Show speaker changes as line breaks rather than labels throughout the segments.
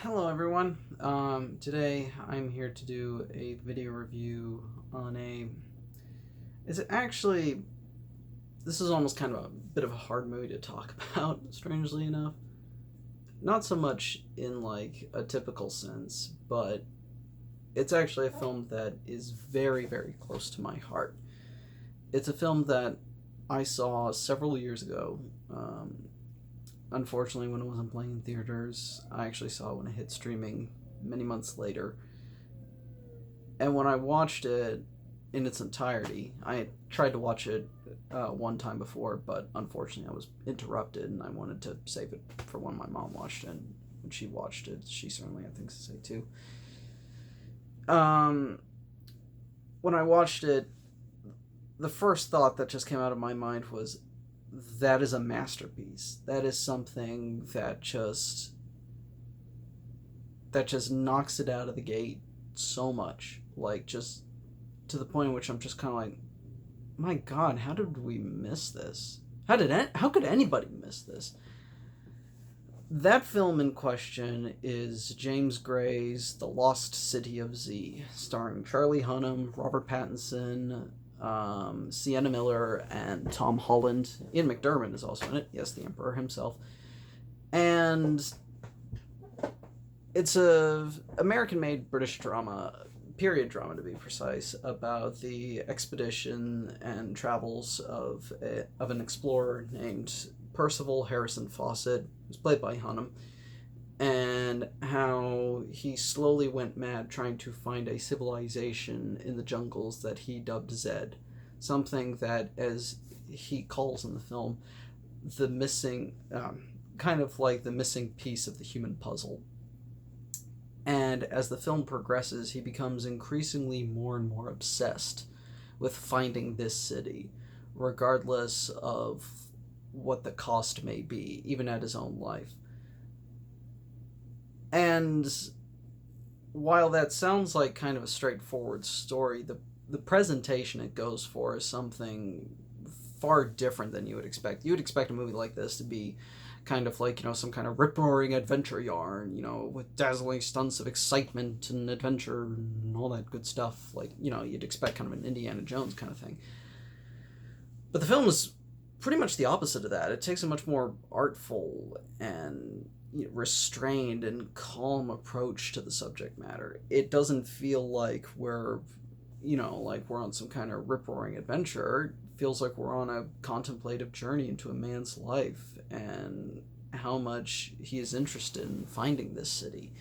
Hello everyone. Today I'm here to do a video review on a. It's actually. This is almost kind of a bit of a hard movie to talk about, strangely enough. Not so much in like a typical sense, but it's actually a film that is very, very close to my heart. It's a film that I saw several years ago. Unfortunately, when it wasn't playing in theaters, I actually saw it when it hit streaming many months later. And when I watched it in its entirety, I had tried to watch it one time before, but unfortunately I was interrupted, and I wanted to save it for when my mom watched it. And when she watched it, she certainly had things to say too. Um, when I watched it, the first thought that just came out of my mind was, that is a masterpiece. That is something that just knocks it out of the gate so much. Like, just to the point in which I'm just kind of like, my God, how did we miss this? How could anybody miss this? That film in question is James Gray's The Lost City of Z, starring Charlie Hunnam, Robert Pattinson, Sienna Miller, and Tom Holland. Ian McDiarmid is also in it. Yes, the Emperor himself. And it's a American-made British drama, period drama to be precise, about the expedition and travels of an explorer named Percival Harrison Fawcett, who's played by Hunnam, and how he slowly went mad trying to find a civilization in the jungles that he dubbed Zed, something that, as he calls in the film, the missing, kind of like the missing piece of the human puzzle. And as the film progresses, he becomes increasingly more and more obsessed with finding this city, regardless of what the cost may be, even at his own life. And while that sounds like kind of a straightforward story, the presentation it goes for is something far different than you would expect. You would expect a movie like this to be kind of like, some kind of rip roaring adventure yarn, with dazzling stunts of excitement and adventure and all that good stuff. Like, you'd expect kind of an Indiana Jones kind of thing. But the film is pretty much the opposite of that. It takes a much more artful and restrained and calm approach to the subject matter. It doesn't feel like we're on some kind of rip roaring adventure. It feels like we're on a contemplative journey into a man's life and how much he is interested in finding this city.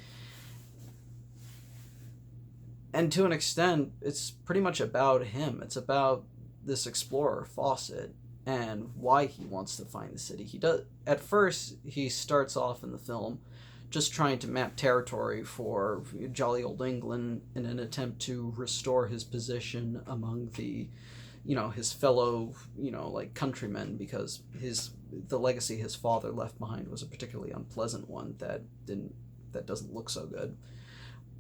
And to an extent, it's pretty much about him. It's about this explorer, Fawcett, and why he wants to find the city. He does. At first, he starts off in the film just trying to map territory for jolly old England in an attempt to restore his position among his fellow, like countrymen, because the legacy his father left behind was a particularly unpleasant one that doesn't look so good.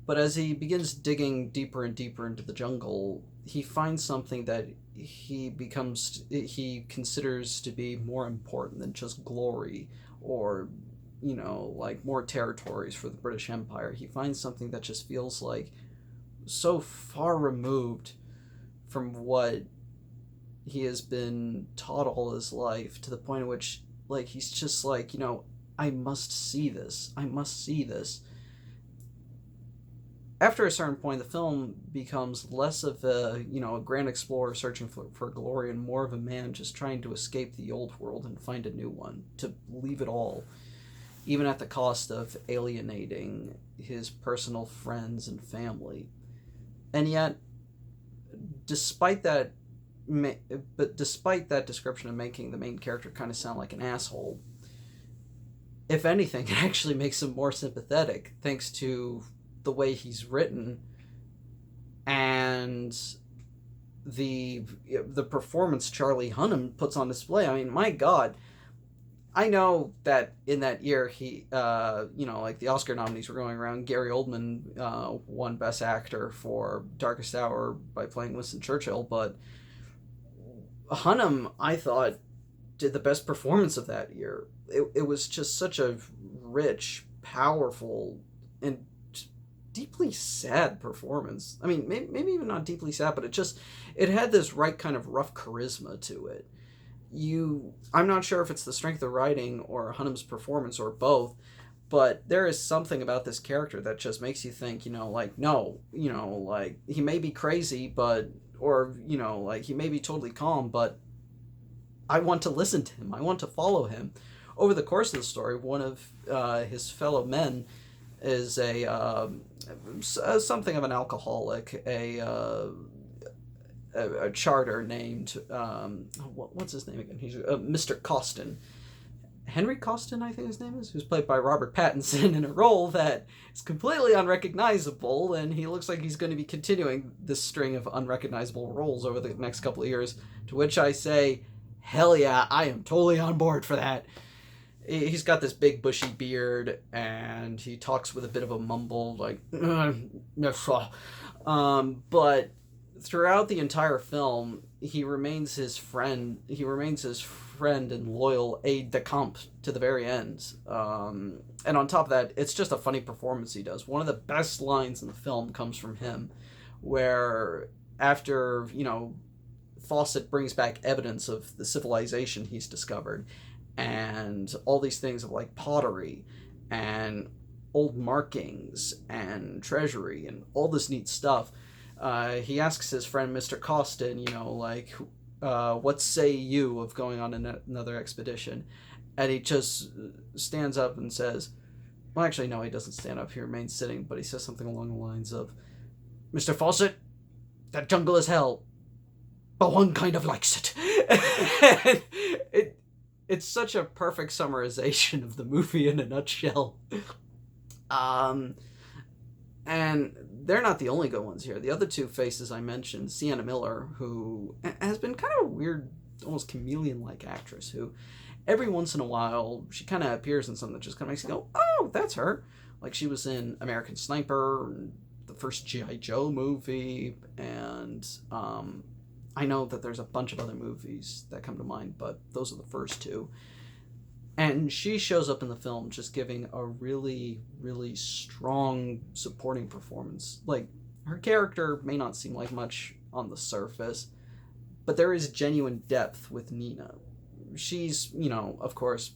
But as he begins digging deeper and deeper into the jungle, he finds something that he considers to be more important than just glory or like more territories for the British Empire. He finds something that just feels like so far removed from what he has been taught all his life, to the point at which, like, he's just like, I must see this. I must see this. After a certain point, the film becomes less of a grand explorer searching for glory, and more of a man just trying to escape the old world and find a new one, to leave it all, even at the cost of alienating his personal friends and family. And yet, despite that, despite that description of making the main character kind of sound like an asshole, if anything, it actually makes him more sympathetic, thanks to the way he's written and the performance Charlie Hunnam puts on display. I mean, my God, I know that in that year like the Oscar nominees were going around. Gary Oldman won Best Actor for Darkest Hour by playing Winston Churchill, but Hunnam, I thought, did the best performance of that year. It was just such a rich, powerful and deeply sad performance. I mean, maybe even not deeply sad, but it had this right kind of rough charisma to it. I'm not sure if it's the strength of writing or Hunnam's performance or both, but there is something about this character that just makes you think, like, no, like, he may be crazy, but, or, like, he may be totally calm, but I want to listen to him. I want to follow him. Over the course of the story, one of his fellow men is something of an alcoholic, a charter named what's his name again? He's Mr. Costin. Henry Costin, I think his name is, who's played by Robert Pattinson in a role that is completely unrecognizable, and he looks like he's going to be continuing this string of unrecognizable roles over the next couple of years, to which I say, hell yeah, I am totally on board for that. He's got this big bushy beard, and he talks with a bit of a mumble, like, but throughout the entire film, he remains his friend and loyal aide-de-camp to the very end. And on top of that, it's just a funny performance he does. One of the best lines in the film comes from him, where after, Fawcett brings back evidence of the civilization he's discovered, and all these things of, like, pottery and old markings and treasury and all this neat stuff, he asks his friend Mr. Costin, like, what say you of going on another expedition? And he just stands up and says, well, actually, no, he doesn't stand up. He remains sitting, but he says something along the lines of, Mr. Fawcett, that jungle is hell, but one kind of likes it. And it's such a perfect summarization of the movie in a nutshell. And they're not the only good ones here. The other two faces I mentioned, Sienna Miller, who has been kind of a weird, almost chameleon-like actress, who every once in a while, she kind of appears in something that just kind of makes you go, oh, that's her. Like, she was in American Sniper, and the first G.I. Joe movie, and I know that there's a bunch of other movies that come to mind, but those are the first two. And she shows up in the film just giving a really, really strong supporting performance. Like, her character may not seem like much on the surface, but there is genuine depth with Nina. She's, of course,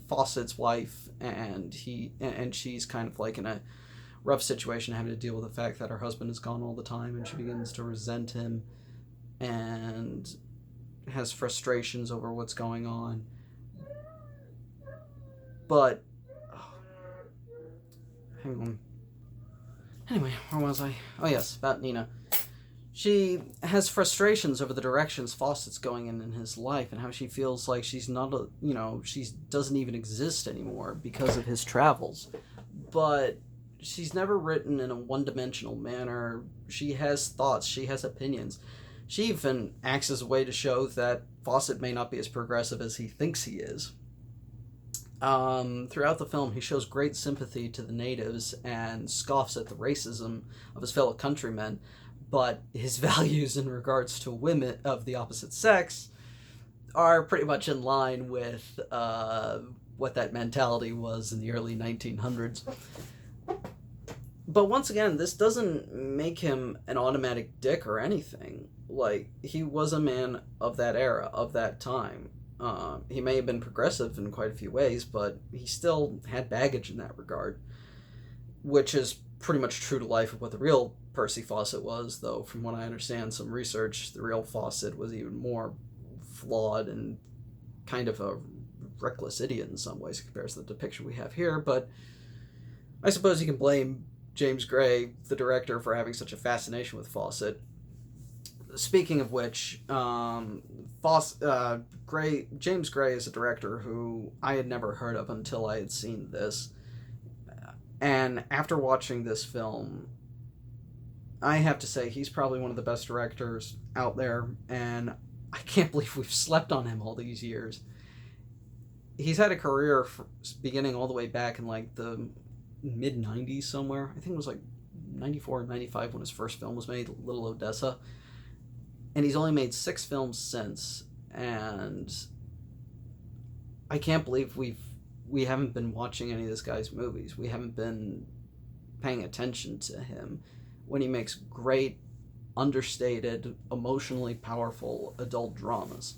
Fawcett's wife, and she's kind of like in a rough situation, having to deal with the fact that her husband is gone all the time, and she begins to resent him and has frustrations over what's going on. But, hang on. Anyway, where was I? Oh yes, about Nina. She has frustrations over the directions Fawcett's going in his life, and how she feels like she's not she doesn't even exist anymore because of his travels. But she's never written in a one-dimensional manner. She has thoughts, she has opinions. She even acts as a way to show that Fawcett may not be as progressive as he thinks he is. Throughout the film, he shows great sympathy to the natives and scoffs at the racism of his fellow countrymen, but his values in regards to women of the opposite sex are pretty much in line with what that mentality was in the early 1900s. But once again, this doesn't make him an automatic dick or anything. Like, he was a man of that era, of that time. He may have been progressive in quite a few ways, but he still had baggage in that regard, which is pretty much true to life of what the real Percy Fawcett was, though from what I understand, some research, the real Fawcett was even more flawed and kind of a reckless idiot in some ways compared to the depiction we have here. But I suppose you can blame James Gray, the director, for having such a fascination with Fawcett. Speaking of which, James Gray is a director who I had never heard of until I had seen this. And after watching this film, I have to say he's probably one of the best directors out there, and I can't believe we've slept on him all these years. He's had a career beginning all the way back in like the mid-90s somewhere. I think it was like 94 or 95 when his first film was made, Little Odessa. And he's only made 6 films since, and I can't believe we've we haven't been watching any of this guy's movies. We haven't been paying attention to him when he makes great, understated, emotionally powerful adult dramas.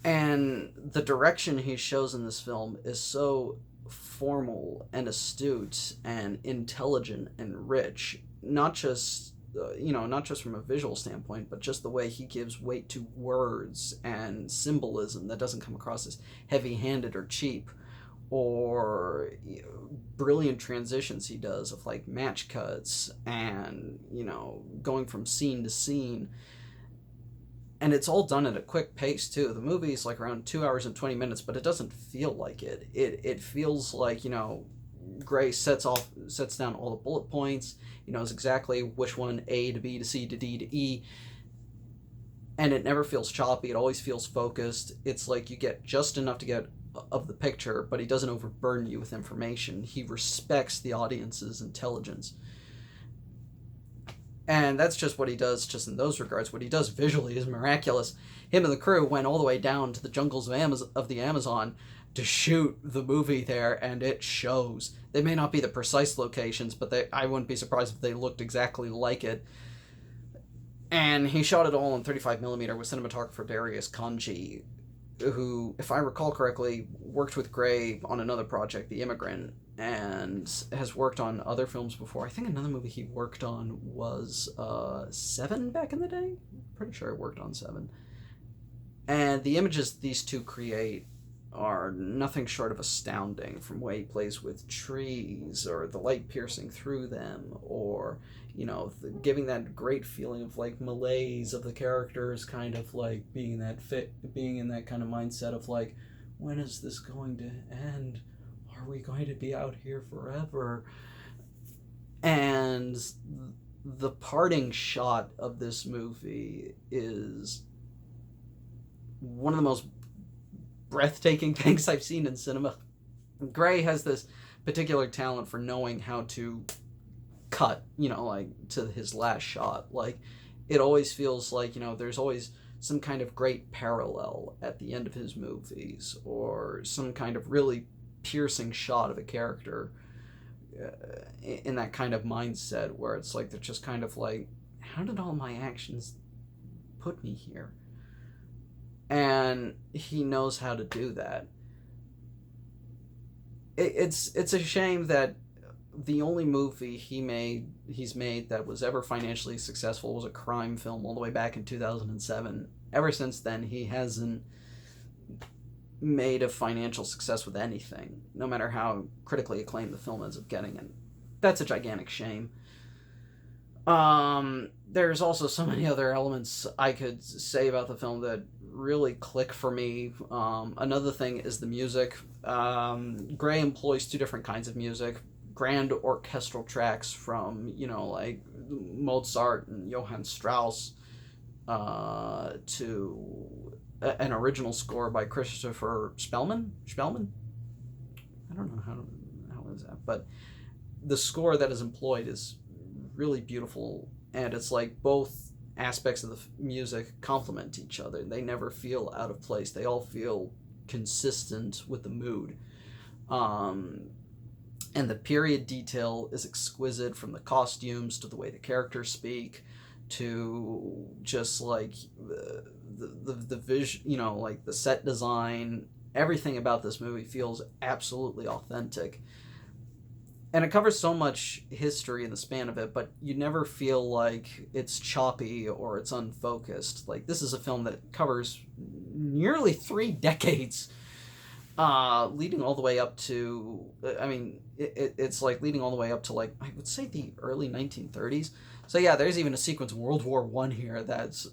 And the direction he shows in this film is so formal and astute and intelligent and rich, not just not just from a visual standpoint, but just the way he gives weight to words and symbolism that doesn't come across as heavy-handed or cheap, or brilliant transitions he does of like match cuts and going from scene to scene. And it's all done at a quick pace too. The movie's like around 2 hours and 20 minutes, but it doesn't feel like it. It feels like, Gray sets down all the bullet points. He knows exactly which one, A to B to C to D to E. And it never feels choppy. It always feels focused. It's like you get just enough to get of the picture, but he doesn't overburden you with information. He respects the audience's intelligence. And that's just what he does just in those regards. What he does visually is miraculous. Him and the crew went all the way down to the jungles of the Amazon to shoot the movie there, and it shows. They may not be the precise locations, but I wouldn't be surprised if they looked exactly like it. And he shot it all in 35mm with cinematographer Darius Kanji, who, if I recall correctly, worked with Gray on another project, The Immigrant, and has worked on other films before. I think another movie he worked on was Seven back in the day. Pretty sure I worked on Seven. And the images these two create are nothing short of astounding, from the way he plays with trees, or the light piercing through them, or giving that great feeling of like malaise of the characters, kind of like being in that kind of mindset of like, when is this going to end? Are we going to be out here forever? And the parting shot of this movie is one of the most breathtaking things I've seen in cinema. Gray has this particular talent for knowing how to cut, like to his last shot. Like, it always feels like, there's always some kind of great parallel at the end of his movies, or some kind of really piercing shot of a character in that kind of mindset where it's like they're just kind of like, how did all my actions put me here? And he knows how to do that. It's a shame that the only movie he's made that was ever financially successful was a crime film all the way back in 2007. Ever since then, he hasn't made a financial success with anything, no matter how critically acclaimed the film ends up getting, and that's a gigantic shame. There's also so many other elements I could say about the film that really click for me. Another thing is the music. Gray employs two different kinds of music: grand orchestral tracks from like Mozart and Johann Strauss, to an original score by Christopher Spellman. I don't know how is that, but the score that is employed is really beautiful, and it's like both aspects of the music complement each other. They never feel out of place. They all feel consistent with the mood. And the period detail is exquisite, from the costumes to the way the characters speak, to just like the vision, like the set design. Everything about this movie feels absolutely authentic. And it covers so much history in the span of it, but you never feel like it's choppy or it's unfocused. Like, this is a film that covers nearly 3 decades, leading all the way up to, it's like leading all the way up to, like, I would say the early 1930s. So yeah, there's even a sequence in World War I here that's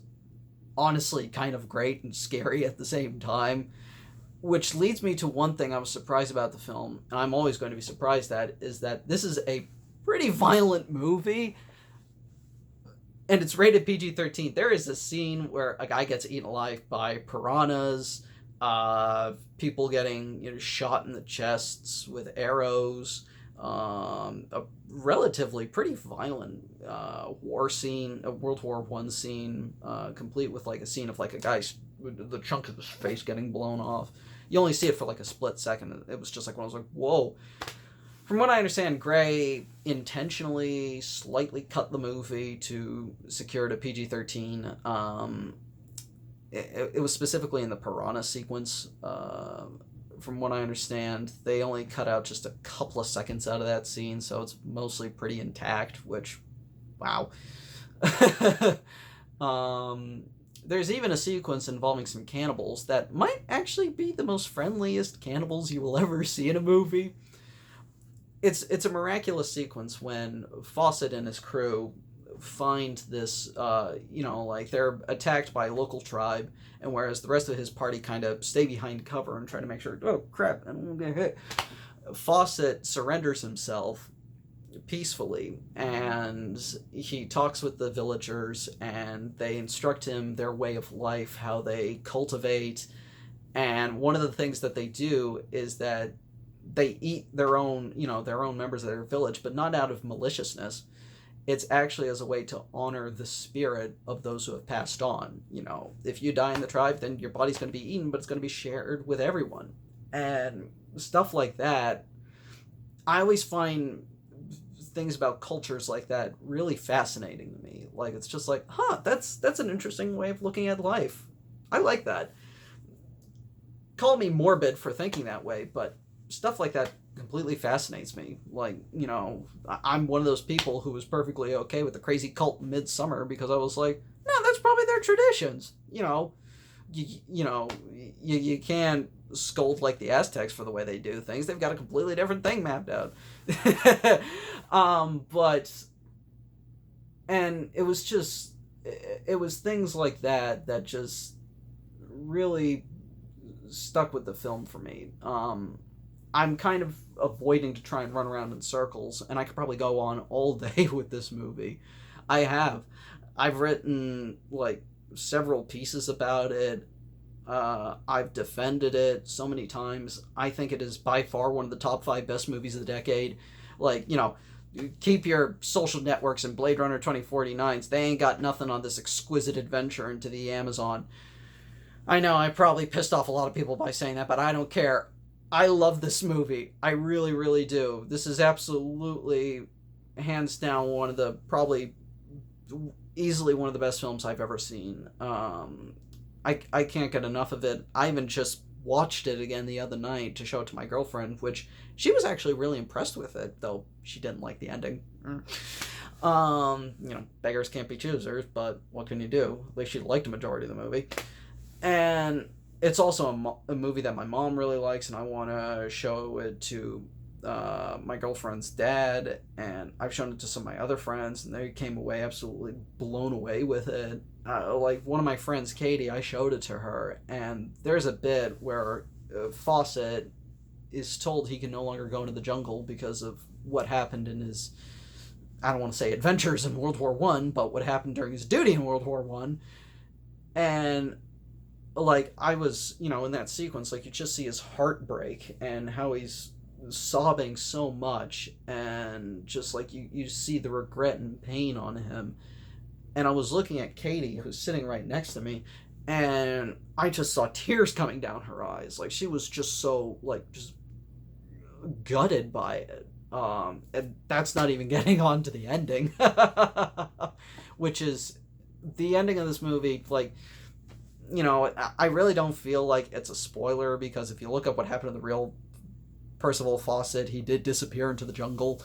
honestly kind of great and scary at the same time. Which leads me to one thing I was surprised about the film, and I'm always going to be surprised at, is that this is a pretty violent movie, and it's rated PG-13. There is a scene where a guy gets eaten alive by piranhas, people getting shot in the chests with arrows, a relatively pretty violent war scene, a World War I scene, complete with like a scene of like a guy's, the chunk of his face getting blown off. You only see it for like a split second. It was just like when I was like, whoa. From what I understand, Gray intentionally slightly cut the movie to secure it a PG-13. It was specifically in the piranha sequence. From what I understand, they only cut out just a couple of seconds out of that scene, so it's mostly pretty intact, which, wow. There's even a sequence involving some cannibals that might actually be the most friendliest cannibals you will ever see in a movie. It's a miraculous sequence when Fawcett and his crew find this, like they're attacked by a local tribe, and whereas the rest of his party kind of stay behind cover and try to make sure, oh crap, I don't get hit, Fawcett surrenders himself peacefully, and he talks with the villagers, and they instruct him their way of life, how they cultivate, and one of the things that they do is that they eat their own members of their village, but not out of maliciousness. It's actually as a way to honor the spirit of those who have passed on. If you die in the tribe, then your body's going to be eaten, but it's going to be shared with everyone. And stuff like that, I always find things about cultures like that really fascinating to me. Like, it's just like, that's an interesting way of looking at life. I like that. Call me morbid for thinking that way, but stuff like that completely fascinates me. Like, I'm one of those people who was perfectly okay with the crazy cult Midsummer because I was like, no, that's probably their traditions. You can't scold like the Aztecs for the way they do things. They've got a completely different thing mapped out. And it was things like that just really stuck with the film for me. I'm kind of avoiding to try and run around in circles, and I could probably go on all day with this movie. I've written like several pieces about it. I've defended it so many times. I think it is by far one of the top 5 best movies of the decade. Like, keep your Social Networks and Blade Runner 2049s. They ain't got nothing on this exquisite adventure into the Amazon. I know I probably pissed off a lot of people by saying that, but I don't care. I love this movie. I really, really do. This is absolutely, hands down, easily one of the best films I've ever seen. I can't get enough of it. I even just watched it again the other night to show it to my girlfriend, which she was actually really impressed with it, though she didn't like the ending. Beggars can't be choosers, but what can you do? At least she liked a majority of the movie. And it's also a movie that my mom really likes, and I want to show it to my girlfriend's dad, and I've shown it to some of my other friends, and they came away absolutely blown away with it. Like one of my friends, Katie, I showed it to her, and there's a bit where Fawcett is told he can no longer go into the jungle because of what happened in his, I don't want to say adventures in World War One, but what happened during his duty in World War One. And like, I was, in that sequence, like, you just see his heart break and how he's sobbing so much, and just like you see the regret and pain on him. And I was looking at Katie, who's sitting right next to me, and I just saw tears coming down her eyes. Like, she was just so, like, just gutted by it. And that's not even getting on to the ending. Which is, the ending of this movie, like, I really don't feel like it's a spoiler, because if you look up what happened to the real Percival Fawcett, he did disappear into the jungle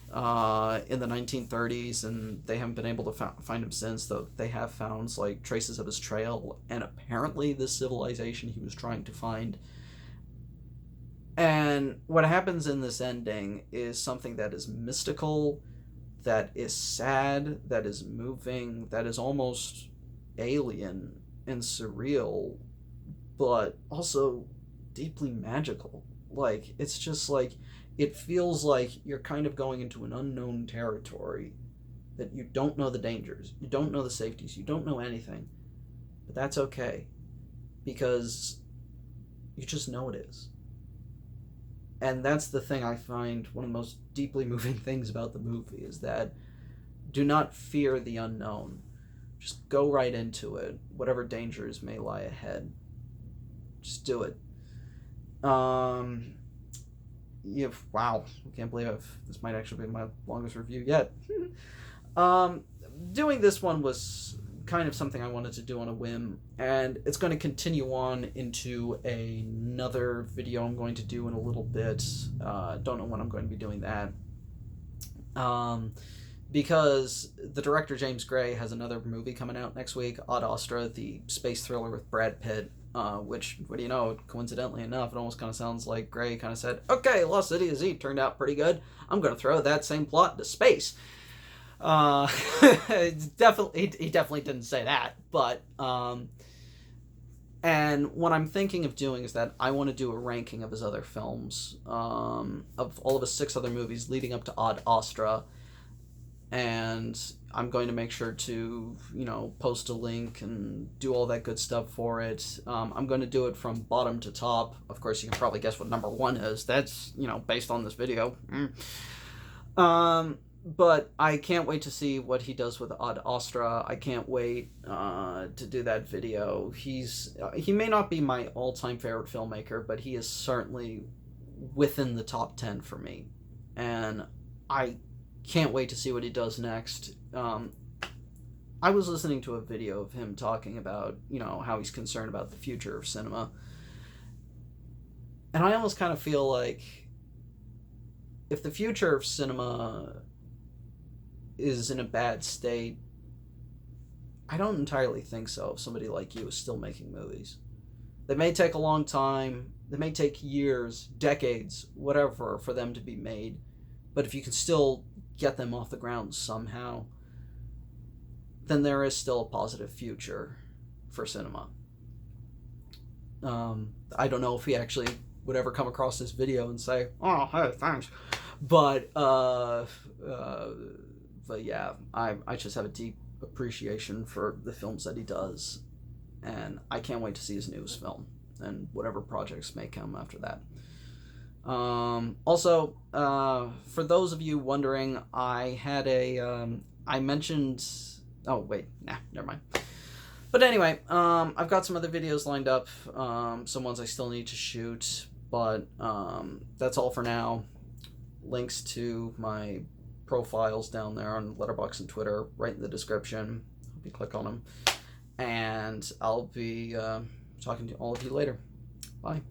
in the 1930s, and they haven't been able to find him since, though they have found like traces of his trail, and apparently this civilization he was trying to find. And what happens in this ending is something that is mystical, that is sad, that is moving, that is almost alien and surreal, but also deeply magical. Like, it's just like, it feels like you're kind of going into an unknown territory, that you don't know the dangers, you don't know the safeties, you don't know anything, but that's okay, because you just know it is. And that's the thing I find one of the most deeply moving things about the movie, is that do not fear the unknown. Just go right into it, whatever dangers may lie ahead. Just do it. Wow, I can't believe this might actually be my longest review yet. um, Doing this one was kind of something I wanted to do on a whim, and it's going to continue on into another video I'm going to do in a little bit. Don't know when I'm going to be doing that. Because the director James Gray has another movie coming out next week, Ad Astra, the space thriller with Brad Pitt. Which, what do you know, coincidentally enough, it almost kind of sounds like Gray kind of said, okay, Lost City of Z turned out pretty good. I'm going to throw that same plot into space. He definitely didn't say that, but, and what I'm thinking of doing is that I want to do a ranking of his other films, of all of his 6 other movies leading up to Ad Astra, and I'm going to make sure to, post a link and do all that good stuff for it. I'm going to do it from bottom to top. Of course, you can probably guess what number 1 is. That's, based on this video. But I can't wait to see what he does with Ad Astra. I can't wait to do that video. He may not be my all-time favorite filmmaker, but he is certainly within the top 10 for me. And I can't wait to see what he does next. I was listening to a video of him talking about, how he's concerned about the future of cinema. And I almost kind of feel like if the future of cinema is in a bad state, I don't entirely think so if somebody like you is still making movies. They may take a long time, they may take years, decades, whatever, for them to be made, but if you can still get them off the ground somehow, then there is still a positive future for cinema. I don't know if he actually would ever come across this video and say, oh, hey, thanks. But yeah, I just have a deep appreciation for the films that he does, and I can't wait to see his newest film and whatever projects may come after that. Also, for those of you wondering, I had I mentioned, oh wait, never mind. But anyway, I've got some other videos lined up, some ones I still need to shoot, but, that's all for now. Links to my profiles down there on Letterboxd and Twitter, right in the description. Hope you click on them. And I'll be, talking to all of you later. Bye.